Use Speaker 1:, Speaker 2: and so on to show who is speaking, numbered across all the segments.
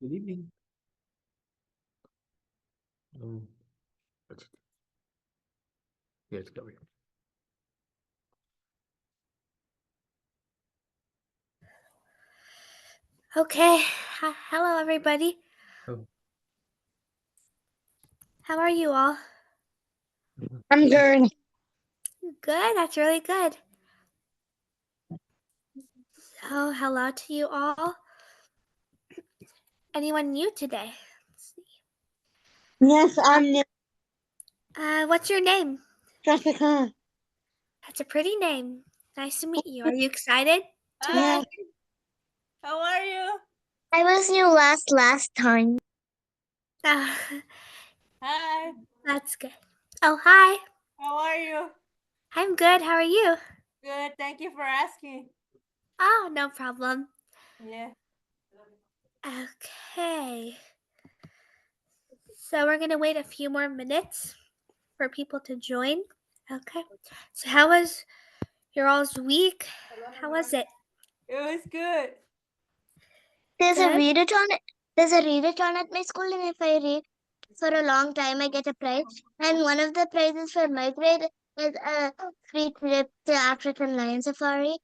Speaker 1: Good evening. Um, let's, yes, go ahead.
Speaker 2: Okay. Hello, everybody.
Speaker 1: Oh,
Speaker 2: How are you all?
Speaker 3: I'm good.
Speaker 2: Good. That's really good. So, hello to you all. Anyone new today? Let's see.
Speaker 3: Yes, I'm new.
Speaker 2: What's your name?
Speaker 3: Jessica.
Speaker 2: That's a pretty name. Nice to meet you. Are you excited today?
Speaker 3: Yes.
Speaker 4: How are you?
Speaker 3: I was new last time.
Speaker 2: Uh,
Speaker 4: Hi.
Speaker 2: that's good. Oh, hi.
Speaker 4: How are you?
Speaker 2: I'm good. How are you?
Speaker 4: Good. Thank you for asking.
Speaker 2: Oh, no problem.
Speaker 4: Yeah.
Speaker 2: Okay. So, we're going to wait a few more minutes for people to join. Okay. So, how was your all's week? How was it?
Speaker 4: It was good.
Speaker 3: There's a
Speaker 2: Good?
Speaker 3: readathon. There's a readathon at my school, and if I read for a long time, I get a prize. And one of the prizes for my grade is a free trip to African Lion Safari,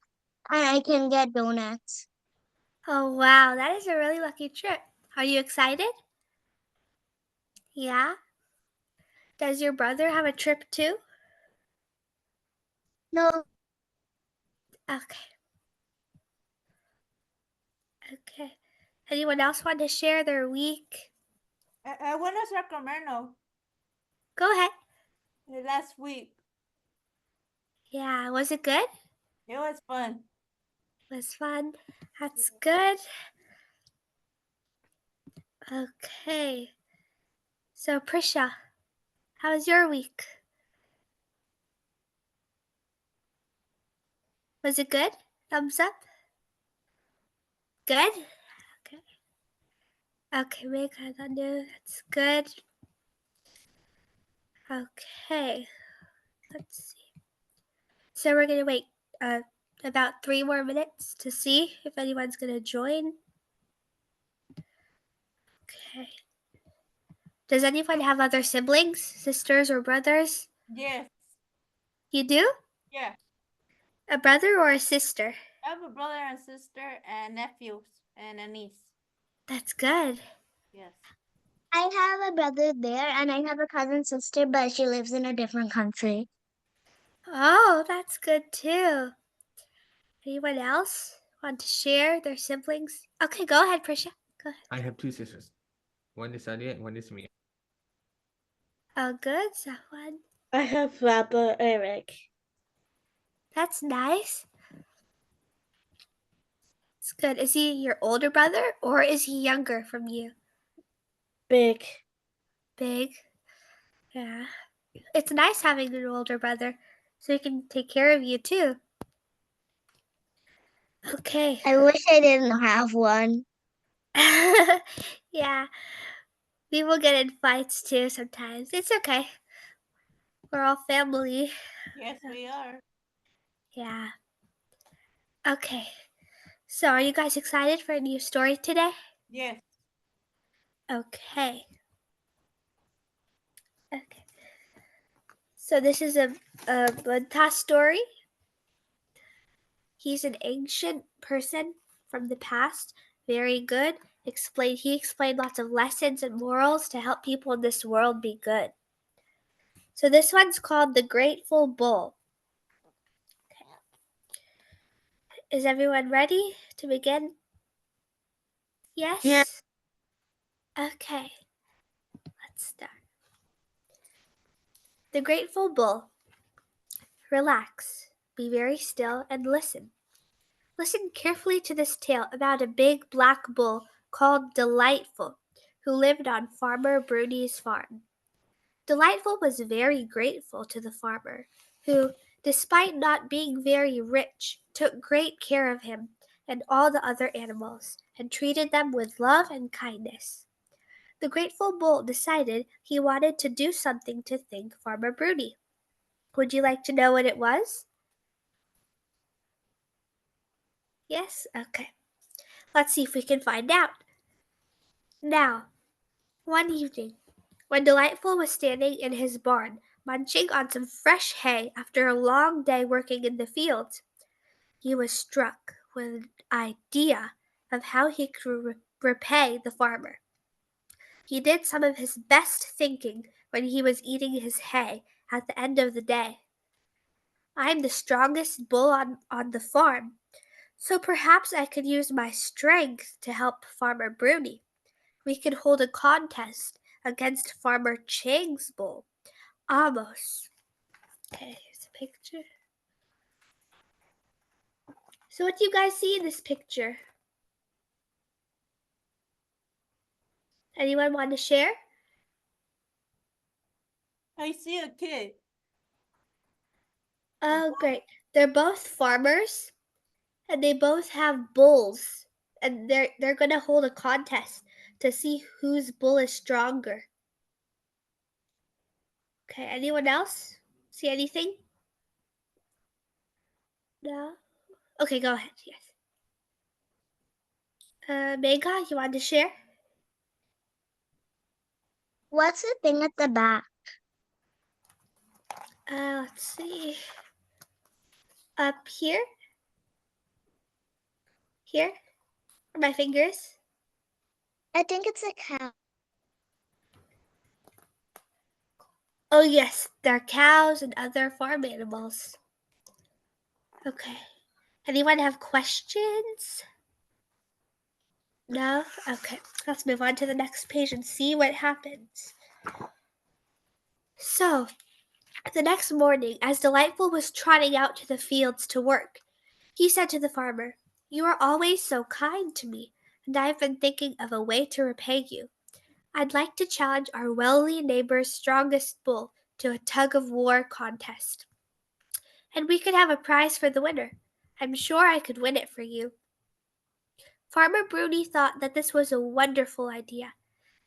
Speaker 3: and I can get donuts.
Speaker 2: Oh, wow. That is a really lucky trip. Are you excited? Yeah? Does your brother have a trip too?
Speaker 3: No,
Speaker 2: Okay. Okay. Anyone else want to share their week?
Speaker 4: I went to Sacramento
Speaker 2: Go ahead.
Speaker 4: last week.
Speaker 2: Yeah, was it good?
Speaker 4: It was fun.
Speaker 2: It was fun. That's good. Okay. So, Prisha, how was your week? Was it good? Thumbs up? Good? Okay. Okay, make I do. That's good. Okay. Let's see. So we're gonna wait about 3 more minutes to see if anyone's gonna join. Okay. Does anyone have other siblings, sisters or brothers?
Speaker 4: Yes.
Speaker 2: You do?
Speaker 4: Yeah.
Speaker 2: A brother or a sister?
Speaker 4: I have a brother and sister and nephews and a niece.
Speaker 2: That's good.
Speaker 4: Yes.
Speaker 3: I have a brother there, and I have a cousin sister, but she lives in a different country.
Speaker 2: Oh, that's good too. Anyone else want to share their siblings? Okay, go ahead, Prisha. Go ahead.
Speaker 1: I have two sisters. One is Adia and one is Mia.
Speaker 2: Oh, good. Someone.
Speaker 3: I have Papa Eric.
Speaker 2: That's nice. It's good. Is he your older brother or is he younger from you?
Speaker 3: Big.
Speaker 2: Big. Yeah. It's nice having an older brother so he can take care of you too. Okay.
Speaker 3: I wish I didn't have one.
Speaker 2: Yeah. We will get in fights too sometimes. It's okay. We're all family.
Speaker 4: Yes, we are.
Speaker 2: Yeah. Okay. So, are you guys excited for a new story today?
Speaker 4: Yes.
Speaker 2: Okay. Okay. So, this is a Banta story. He's an ancient person from the past. Very good. He explained lots of lessons and morals to help people in this world be good. So this one's called The Grateful Bull. Is everyone ready to begin? Yes?
Speaker 3: Yeah.
Speaker 2: Okay. Let's start. The Grateful Bull. Relax. Be very still and listen. Listen carefully to this tale about a big black bull called Delightful, who lived on Farmer Broody's farm. Delightful was very grateful to the farmer, who, despite not being very rich, took great care of him and all the other animals, and treated them with love and kindness. The grateful bull decided he wanted to do something to thank Farmer Broody. Would you like to know what it was? Yes? Okay. Let's see if we can find out. Now, one evening, when Delightful was standing in his barn, munching on some fresh hay after a long day working in the fields, he was struck with an idea of how he could repay the farmer. He did some of his best thinking when he was eating his hay at the end of the day. I'm the strongest bull on the farm, so perhaps I could use my strength to help Farmer Bruni. We could hold a contest against Farmer Chang's bull, Amos. Okay, here's a picture. So what do you guys see in this picture? Anyone want to share?
Speaker 4: I see a kid.
Speaker 2: Oh, great. They're both farmers and they both have bulls. And they're going to hold a contest to see whose bull is stronger. Okay, anyone else? See anything? No? Okay, go ahead. Yes. Mega, you want to share?
Speaker 3: What's the thing at the back?
Speaker 2: Let's see. Up here? Here? Where my fingers?
Speaker 3: I think it's a cow.
Speaker 2: Oh, yes, they're cows and other farm animals. Okay. Anyone have questions? No? Okay. Let's move on to the next page and see what happens. So, the next morning, as Delightful was trotting out to the fields to work, he said to the farmer, "You are always so kind to me, and I have been thinking of a way to repay you. I'd like to challenge our wealthy neighbor's strongest bull to a tug-of-war contest. And we could have a prize for the winner. I'm sure I could win it for you." Farmer Bruni thought that this was a wonderful idea,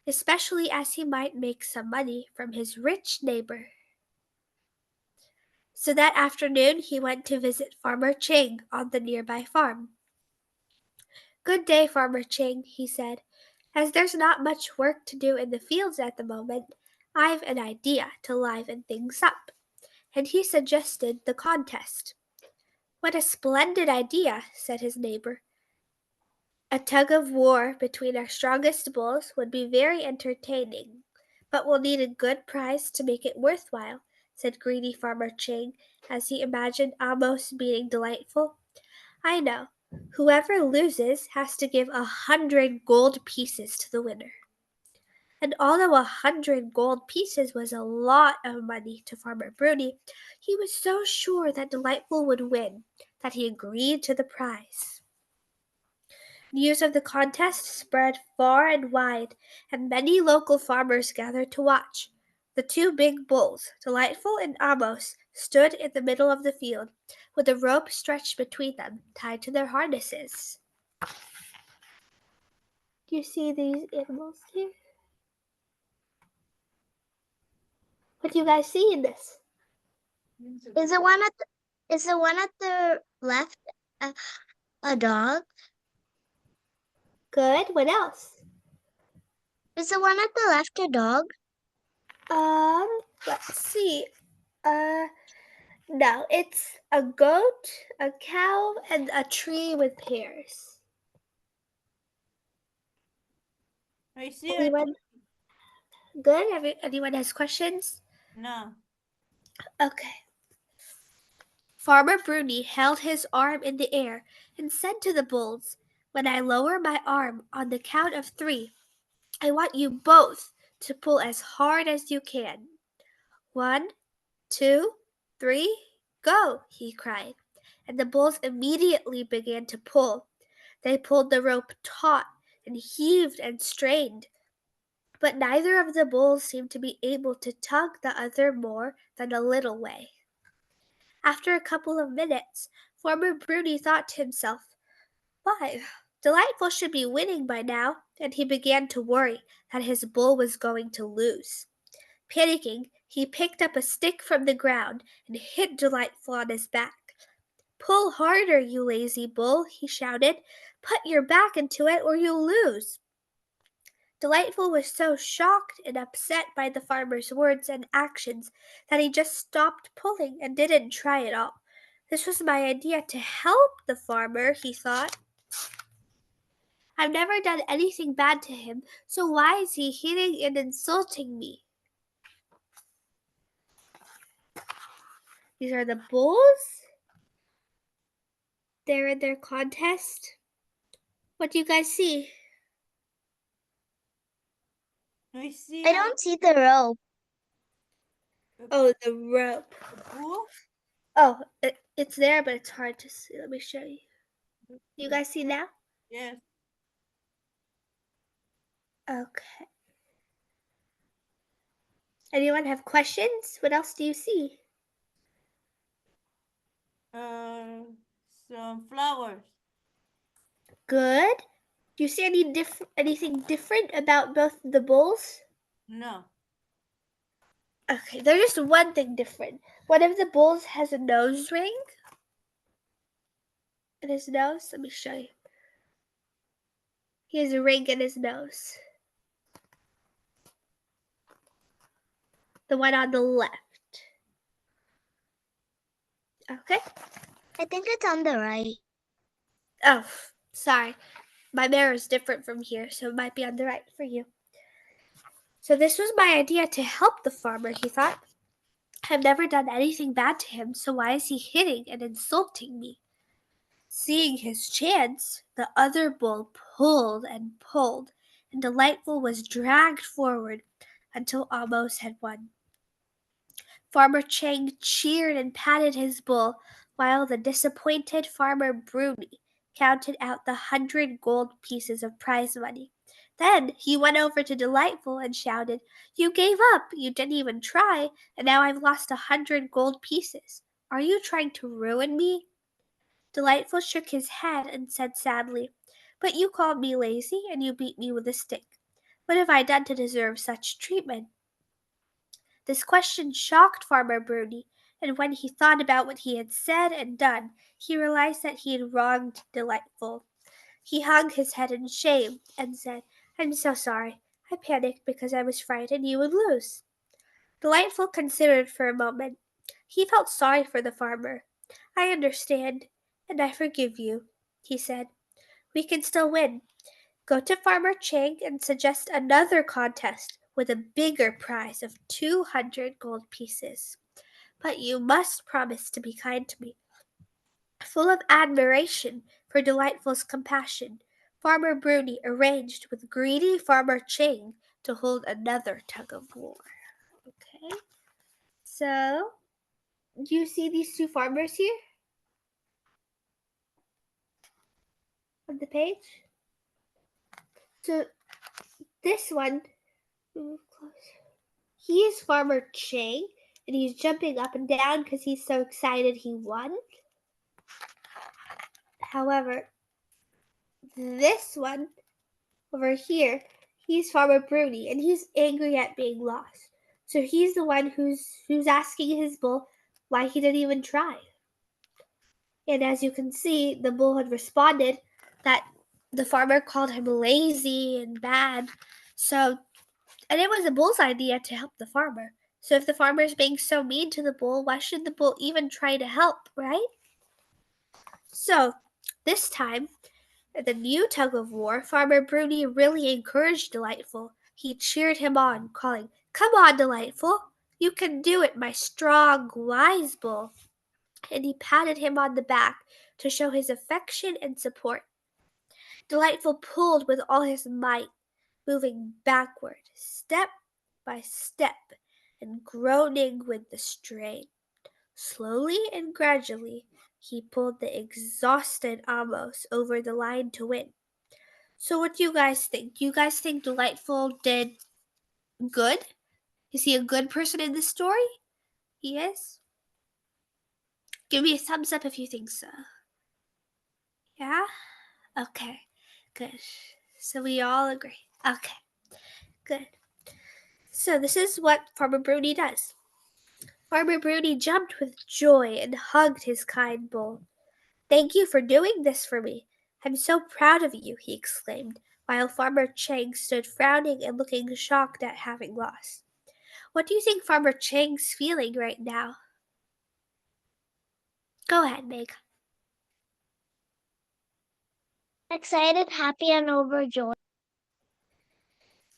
Speaker 2: especially as he might make some money from his rich neighbor. So that afternoon he went to visit Farmer Ching on the nearby farm. "Good day, Farmer Ching," he said. "As there's not much work to do in the fields at the moment, I've an idea to liven things up." And he suggested the contest. "What a splendid idea," said his neighbor. "A tug of war between our strongest bulls would be very entertaining, but we'll need a good prize to make it worthwhile," said greedy Farmer Ching as he imagined Amos being Delightful. "I know. Whoever loses has to give 100 gold pieces to the winner." And although 100 gold pieces was a lot of money to Farmer Bruni, he was so sure that Delightful would win that he agreed to the prize. News of the contest spread far and wide, and many local farmers gathered to watch. The two big bulls, Delightful and Amos, stood in the middle of the field, with a rope stretched between them, tied to their harnesses. Do you see these animals here? What do you guys see in this?
Speaker 3: Is the one at the left a dog?
Speaker 2: Good. What else?
Speaker 3: Is the one at the left a dog?
Speaker 2: Let's see. No, it's a goat, a cow, and a tree with pears.
Speaker 4: I see a
Speaker 2: Anyone? Good. Anyone has questions?
Speaker 4: no.
Speaker 2: Okay. Farmer Bruni held his arm in the air and said to the bulls, "When I lower my arm on the count of 3, I want you both to pull as hard as you can. 1, 2, 3, go," he cried. And the bulls immediately began to pull. They pulled the rope taut and heaved and strained, but neither of the bulls seemed to be able to tug the other more than a little way. After a couple of minutes, Farmer Bruni thought to himself, "Why, Delightful should be winning by now," and he began to worry that his bull was going to lose. Panicking, he picked up a stick from the ground and hit Delightful on his back. "Pull harder, you lazy bull," he shouted. "Put your back into it or you'll lose." Delightful was so shocked and upset by the farmer's words and actions that he just stopped pulling and didn't try at all. This was my idea to help the farmer, he thought. I've never done anything bad to him, so why is he hitting and insulting me? These are the bulls. They're in their contest. What do you guys see?
Speaker 4: I see
Speaker 3: I don't see the rope.
Speaker 2: Oh, the rope.
Speaker 4: a bull.
Speaker 2: Oh, it's there, but it's hard to see. Let me show you. You guys see now?
Speaker 4: Yes.
Speaker 2: Okay. Anyone have questions? What else do you see?
Speaker 4: Some flowers.
Speaker 2: Good. Do you see anything different about both the bulls?
Speaker 4: No.
Speaker 2: Okay, there's just one thing different. One of the bulls has a nose ring in his nose. Let me show you. He has a ring in his nose. The one on the left. Okay.
Speaker 3: I think it's on the right.
Speaker 2: Oh, sorry. My mirror is different from here, so it might be on the right for you. So this was my idea to help the farmer, he thought. I've never done anything bad to him, so why is he hitting and insulting me? Seeing his chance, the other bull pulled and pulled, and Delightful was dragged forward until almost had won. Farmer Chang cheered and patted his bull, while the disappointed Farmer Bruni counted out the 100 gold pieces of prize money. Then he went over to Delightful and shouted, "You gave up, you didn't even try, and now I've lost 100 gold pieces. Are you trying to ruin me?" Delightful shook his head and said sadly, "But you called me lazy and you beat me with a stick. What have I done to deserve such treatment?" This question shocked Farmer Bruni, and when he thought about what he had said and done, he realized that he had wronged Delightful. He hung his head in shame and said, "I'm so sorry. I panicked because I was frightened you would lose." Delightful considered for a moment. He felt sorry for the farmer. "I understand, and I forgive you," he said. "We can still win. Go to Farmer Chang and suggest another contest with a bigger prize of 200 gold pieces. But you must promise to be kind to me." Full of admiration for Delightful's compassion, Farmer Bruni arranged with greedy Farmer Chang to hold another tug of war. Okay, so do you see these two farmers here on the page? So this one, he is Farmer Chang, and he's jumping up and down because he's so excited he won. However, this one over here, he's Farmer Bruni, and he's angry at being lost. So he's the one who's asking his bull why he didn't even try. And as you can see, the bull had responded that the farmer called him lazy and bad. And it was the bull's idea to help the farmer. So if the farmer is being so mean to the bull, why should the bull even try to help, right? So this time, at the new tug of war, Farmer Bruni really encouraged Delightful. He cheered him on, calling, "Come on, Delightful. You can do it, my strong, wise bull." And he patted him on the back to show his affection and support. Delightful pulled with all his might, moving backward, step by step, and groaning with the strain. Slowly and gradually, he pulled the exhausted Amos over the line to win. So what do you guys think? Do you guys think Delightful did good? Is he a good person in this story? He is? Give me a thumbs up if you think so. Yeah? Okay, good. So we all agree. Okay, good. So this is what Farmer Bruni does. Farmer Bruni jumped with joy and hugged his kind bull. "Thank you for doing this for me. I'm so proud of you," he exclaimed, while Farmer Chang stood frowning and looking shocked at having lost. What do you think Farmer Chang's feeling right now? Go ahead, Meg.
Speaker 3: Excited, happy, and overjoyed.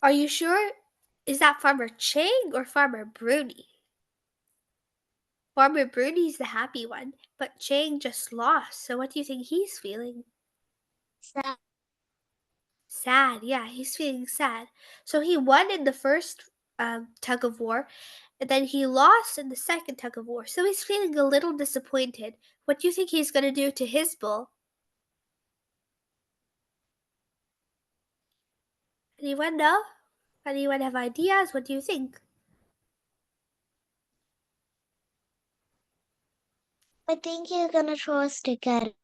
Speaker 2: Are you sure? Is that Farmer Chang or Farmer Bruni? Farmer Bruni's the happy one, but Chang just lost, so what do you think he's feeling?
Speaker 3: Sad.
Speaker 2: Sad, yeah, he's feeling sad. So he won in the first tug of war, and then he lost in the second tug of war, so he's feeling a little disappointed. What do you think he's going to do to his bull? Anyone know? Anyone have ideas? What do you think?
Speaker 3: I think he's gonna throw a stick at it.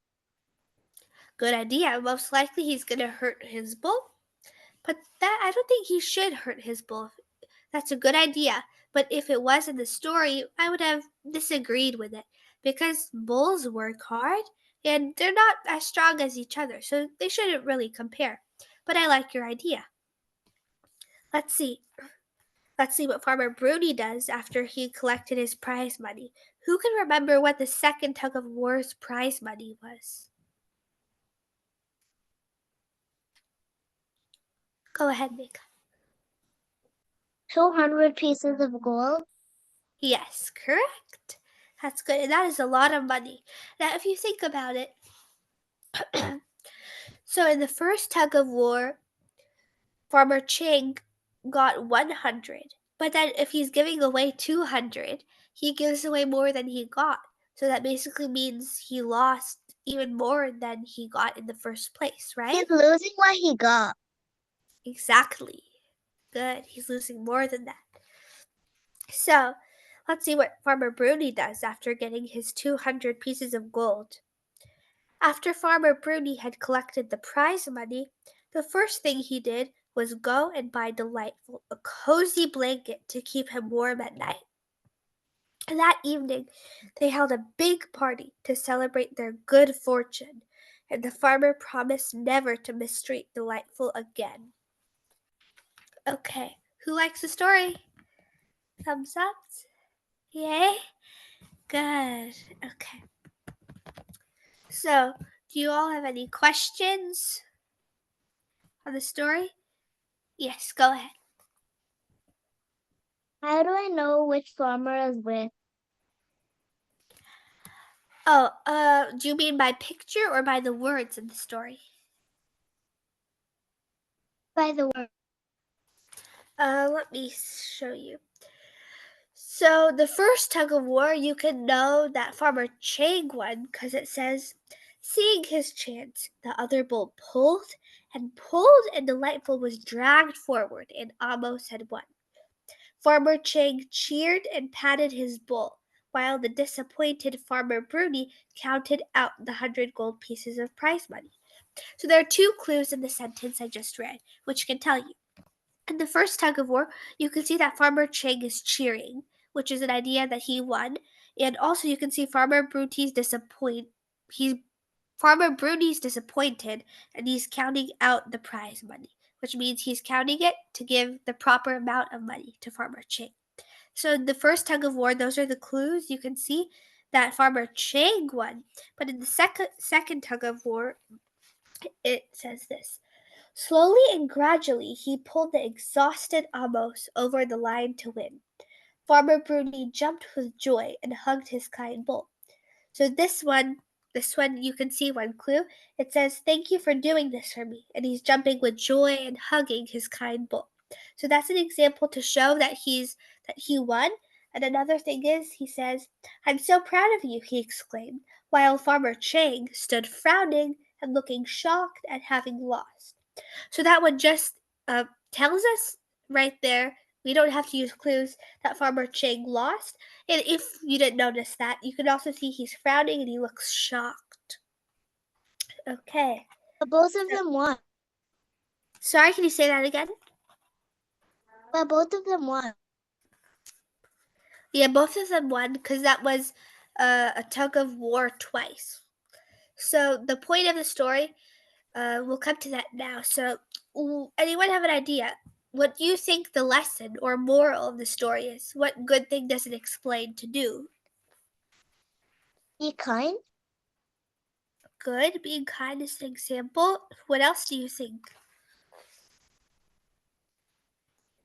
Speaker 2: Good idea. Most likely he's going to hurt his bull. But that I don't think he should hurt his bull. That's a good idea. But if it was in the story, I would have disagreed with it because bulls work hard and they're not as strong as each other, so they shouldn't really compare. But I like your idea. Let's see. Let's see what Farmer Bruni does after he collected his prize money. Who can remember what the second tug of war's prize money was? Go ahead, Mika.
Speaker 3: 200 pieces of gold.
Speaker 2: Yes, correct. That's good. And that is a lot of money. Now, if you think about it, so in the first tug of war, Farmer Ching got 100. But then if he's giving away 200, he gives away more than he got. So that basically means he lost even more than he got in the first place, right?
Speaker 3: He's losing what he got.
Speaker 2: Exactly. Good. He's losing more than that. So, let's see what Farmer Bruni does after getting his 200 pieces of gold. After Farmer Bruni had collected the prize money, the first thing he did was go and buy Delightful a cozy blanket to keep him warm at night. And that evening, they held a big party to celebrate their good fortune, and the farmer promised never to mistreat Delightful again. Okay, who likes the story? Thumbs up? Yay? Good. Okay. So, do you all have any questions on the story? Yes, go ahead.
Speaker 3: How do I know which farmer is with?
Speaker 2: Oh, do you mean by picture or by the words in the story?
Speaker 3: By the word.
Speaker 2: Let me show you. So the first tug of war, you can know that Farmer Chang won because it says, seeing his chance, the other bull pulled, and Delightful was dragged forward and almost had won. Farmer Chang cheered and patted his bull, while the disappointed Farmer Bruni counted out the 100 gold pieces of prize money. So there are two clues in the sentence I just read, which can tell you. In the first tug of war, you can see that Farmer Chang is cheering, which is an idea that he won. And also you can see Farmer Bruni's disappointed and he's counting out the prize money, which means he's counting it to give the proper amount of money to Farmer Chang. So in the first tug of war, those are the clues. You can see that Farmer Chang won. But in the second tug of war, it says this. Slowly and gradually, he pulled the exhausted Amos over the line to win. Farmer Bruni jumped with joy and hugged his kind bull. So this one, you can see one clue. It says, "Thank you for doing this for me," and he's jumping with joy and hugging his kind bull. So that's an example to show that he won. And another thing is, he says, "I'm so proud of you," he exclaimed, while Farmer Chang stood frowning and looking shocked at having lost. So that one just tells us right there, we don't have to use clues, that Farmer Chang lost. And if you didn't notice that, you can also see he's frowning and he looks shocked. Okay.
Speaker 3: But both of them won.
Speaker 2: Sorry, can you say that again?
Speaker 3: But both of them won.
Speaker 2: Yeah, both of them won because that was a tug of war twice. So the point of the story, we'll come to that now. So, anyone have an idea? What do you think the lesson or moral of the story is? What good thing does it explain to do?
Speaker 3: Be kind.
Speaker 2: Good, being kind is an example. What else do you think?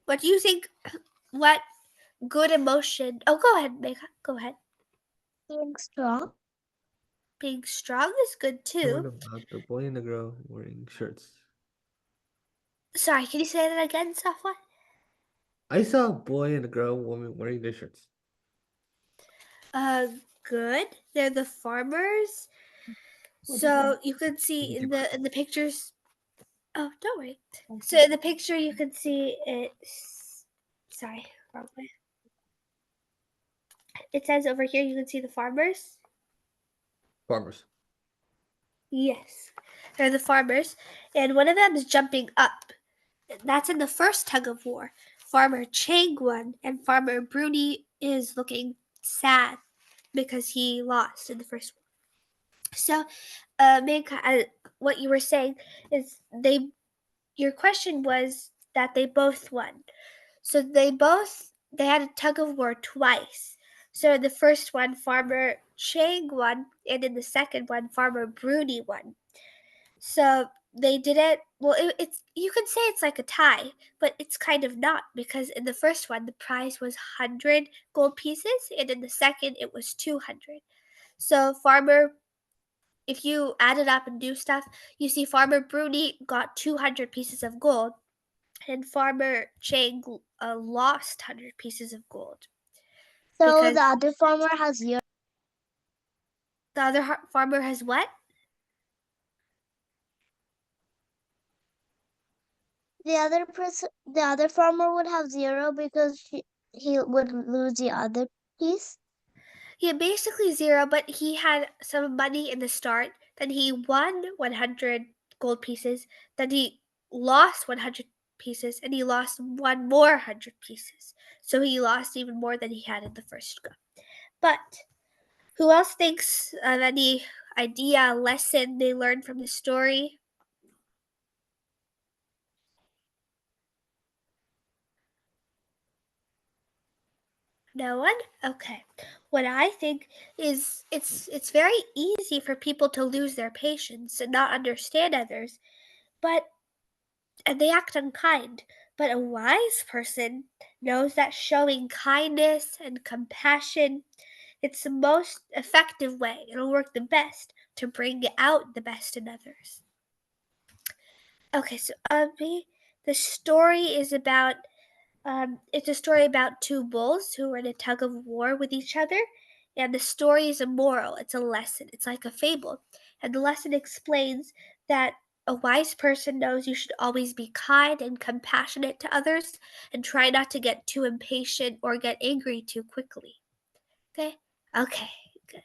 Speaker 2: What do you think? What good emotion? Oh, go ahead, Mega. Go ahead.
Speaker 3: Being strong.
Speaker 2: Being strong is good
Speaker 1: What
Speaker 2: too.
Speaker 1: about the boy and the girl wearing shirts?
Speaker 2: Sorry, can you say that again, Safwan?
Speaker 1: I saw a boy and a girl woman wearing their shirts.
Speaker 2: Good. They're the farmers. So you can see in the pictures. Oh, don't worry. So in the picture you can see it's. Sorry, wrong way. It says over here you can see the farmers.
Speaker 1: Farmers.
Speaker 2: Yes, they're the farmers, and one of them is jumping up. That's in the first tug of war. Farmer Chang won, and Farmer Bruni is looking sad because he lost in the first one. So, what you were saying is they. Your question was that they both won. So they had a tug of war twice. So in the first one, Farmer Chang won, and in the second one, Farmer Bruni won. So they did it. Well, it's you could say it's like a tie, but it's kind of not because in the first one the prize was 100 gold pieces, and in the second it was 200. So if you add it up and do stuff, you see Farmer Bruni got 200 pieces of gold, and Farmer Chang lost 100 pieces of gold
Speaker 3: So
Speaker 2: because
Speaker 3: the other farmer has 0.
Speaker 2: the other farmer has what?
Speaker 3: The other farmer would have 0 because he would lose the other piece.
Speaker 2: He had basically zero, but he had some money in the start. Then he won 100 gold pieces. Then he lost 100 pieces, and he lost one more 100 pieces. So he lost even more than he had in the first go. But who else thinks of any idea, lesson they learned from the story? No one? Okay. What I think is it's very easy for people to lose their patience and not understand others, but and they act unkind. But a wise person knows that showing kindness and compassion, it's the most effective way. It'll work the best to bring out the best in others. Okay, so the story is about it's a story about two bulls who are in a tug of war with each other. And the story is a moral, it's a lesson, it's like a fable. And the lesson explains that a wise person knows you should always be kind and compassionate to others and try not to get too impatient or get angry too quickly. Okay? Okay, good.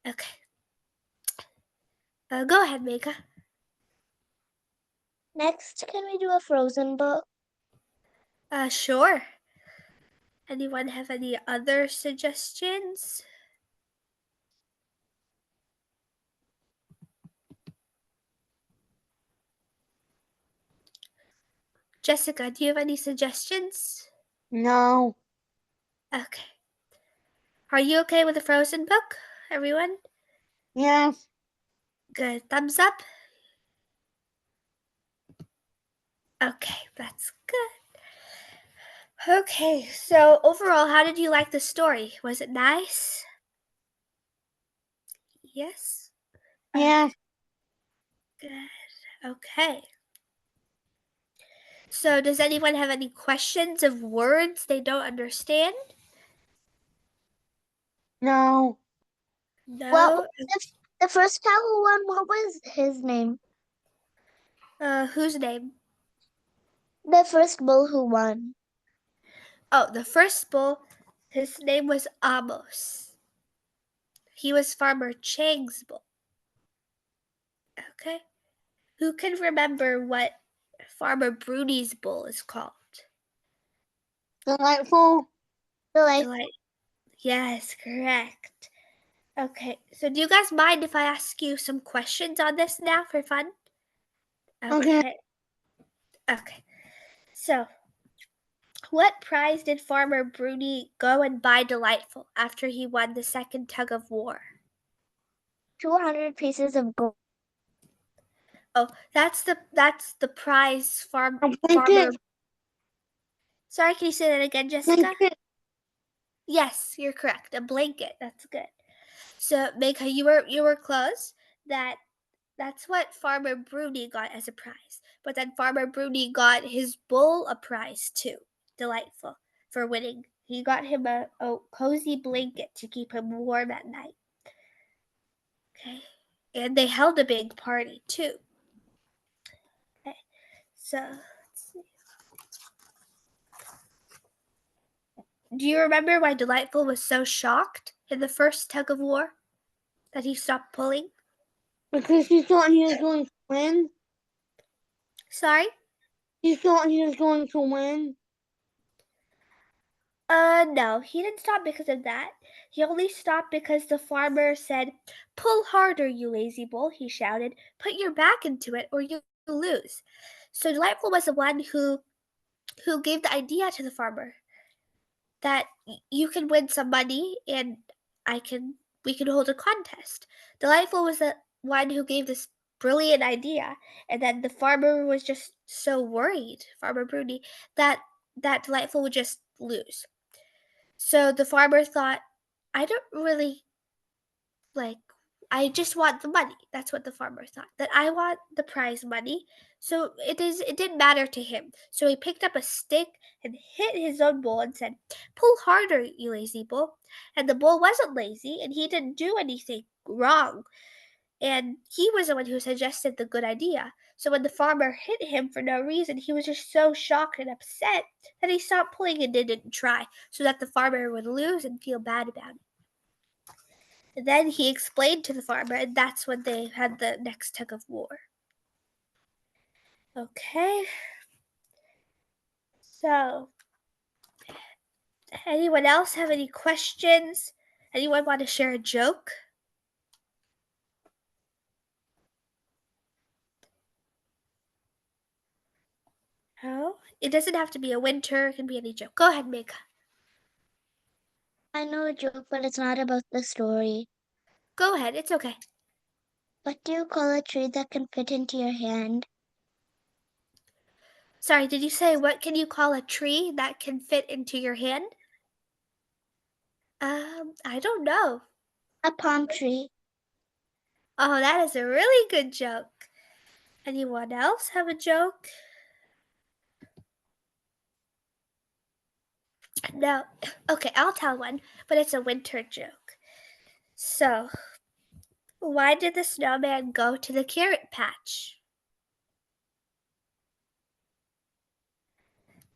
Speaker 2: Okay. Go ahead, Mika.
Speaker 3: Next, can we do a Frozen book?
Speaker 2: Sure. Anyone have any other suggestions? Jessica, do you have any suggestions?
Speaker 4: No.
Speaker 2: Okay. Are you okay with the Frozen book, everyone?
Speaker 4: Yeah.
Speaker 2: Good. Thumbs up? Okay, that's good. Okay, so overall, how did you like the story? Was it nice? Yes?
Speaker 4: Yeah.
Speaker 2: Good. Okay. So, does anyone have any questions of words they don't understand?
Speaker 4: No.
Speaker 2: No?
Speaker 3: Well, the first cow who won, what was his name?
Speaker 2: Whose name?
Speaker 3: The first bull who won.
Speaker 2: Oh, the first bull, his name was Amos. He was Farmer Chang's bull. Okay. Who can remember what Farmer Bruni's bull is called?
Speaker 4: Delightful.
Speaker 3: So like,
Speaker 2: Delight. Yes, correct. Okay, so do you guys mind if I ask you some questions on this now for fun?
Speaker 3: Okay.
Speaker 2: Okay. So, what prize did Farmer Bruni go and buy Delightful after he won the second tug of war?
Speaker 3: 200 pieces of gold.
Speaker 2: Oh, that's the prize
Speaker 3: A
Speaker 2: farmer.
Speaker 3: blanket.
Speaker 2: Sorry, can you say that again, Jessica?
Speaker 3: Blanket.
Speaker 2: Yes, you're correct. A blanket. That's good. So, Megha, you were close. That's what Farmer Bruni got as a prize. But then Farmer Bruni got his bull a prize too. Delightful for winning. He got him a cozy blanket to keep him warm at night. Okay. And they held a big party too. Okay. So let's see. Do you remember why Delightful was so shocked in the first tug of war that he stopped pulling?
Speaker 3: Because he thought he was going to win.
Speaker 2: Sorry?
Speaker 3: He thought he was going to win.
Speaker 2: No, he didn't stop because of that. He only stopped because the farmer said, "Pull harder, you lazy bull," he shouted. "Put your back into it or you'll lose." So Delightful was the one who gave the idea to the farmer that you can win some money and we can hold a contest. Delightful was the one who gave this brilliant idea, and then the farmer was just so worried, Farmer Bruni, that Delightful would just lose. So the farmer thought, I don't really like, I just want the money. That's what the farmer thought, that I want the prize money. So it didn't matter to him. So he picked up a stick and hit his own bull and said, "Pull harder, you lazy bull." And the bull wasn't lazy and he didn't do anything wrong. And he was the one who suggested the good idea. So when the farmer hit him for no reason, he was just so shocked and upset that he stopped pulling and didn't try, so that the farmer would lose and feel bad about it. And then he explained to the farmer, and that's when they had the next tug of war. Okay. So, anyone else have any questions? Anyone want to share a joke? No? It doesn't have to be a winter, it can be any joke. Go ahead, Mika.
Speaker 3: I know a joke, but it's not about the story.
Speaker 2: Go ahead, it's okay.
Speaker 3: What do you call a tree that can fit into your hand?
Speaker 2: Sorry, did you say what can you call a tree that can fit into your hand? I don't know.
Speaker 3: A palm tree.
Speaker 2: Oh, that is a really good joke. Anyone else have a joke? No. Okay, I'll tell one, but it's a winter joke. So, why did the snowman go to the carrot patch?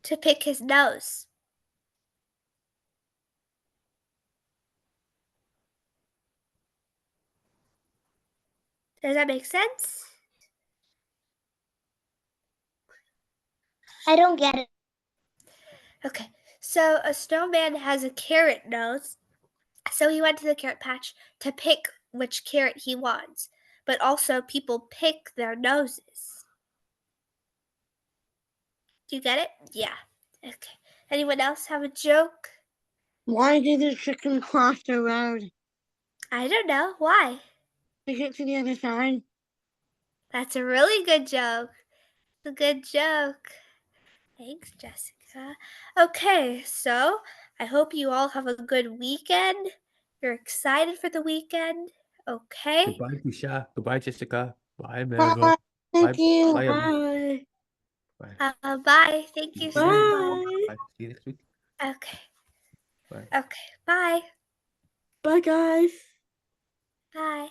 Speaker 2: To pick his nose. Does that make sense?
Speaker 3: I don't get it.
Speaker 2: Okay, so a snowman has a carrot nose, so he went to the carrot patch to pick which carrot he wants, but also people pick their noses. Do you get it? Yeah. Okay. Anyone else have a joke?
Speaker 3: Why did the chicken cross the road?
Speaker 2: I don't know. Why?
Speaker 3: To get to the other side?
Speaker 2: That's a really good joke. It's a good joke. Thanks, Jessica. Okay, so I hope you all have a good weekend. You're excited for the weekend. Okay.
Speaker 1: Goodbye, Prisha. Goodbye, Jessica. Bye,
Speaker 3: Bye.
Speaker 1: Marigold.
Speaker 3: Thank you.
Speaker 1: Bye, everyone.
Speaker 3: Bye.
Speaker 1: Bye.
Speaker 2: Bye. Thank you so much.
Speaker 1: Bye. See you next week.
Speaker 2: Okay.
Speaker 1: Bye.
Speaker 2: Okay. Bye.
Speaker 3: Bye, guys.
Speaker 2: Bye.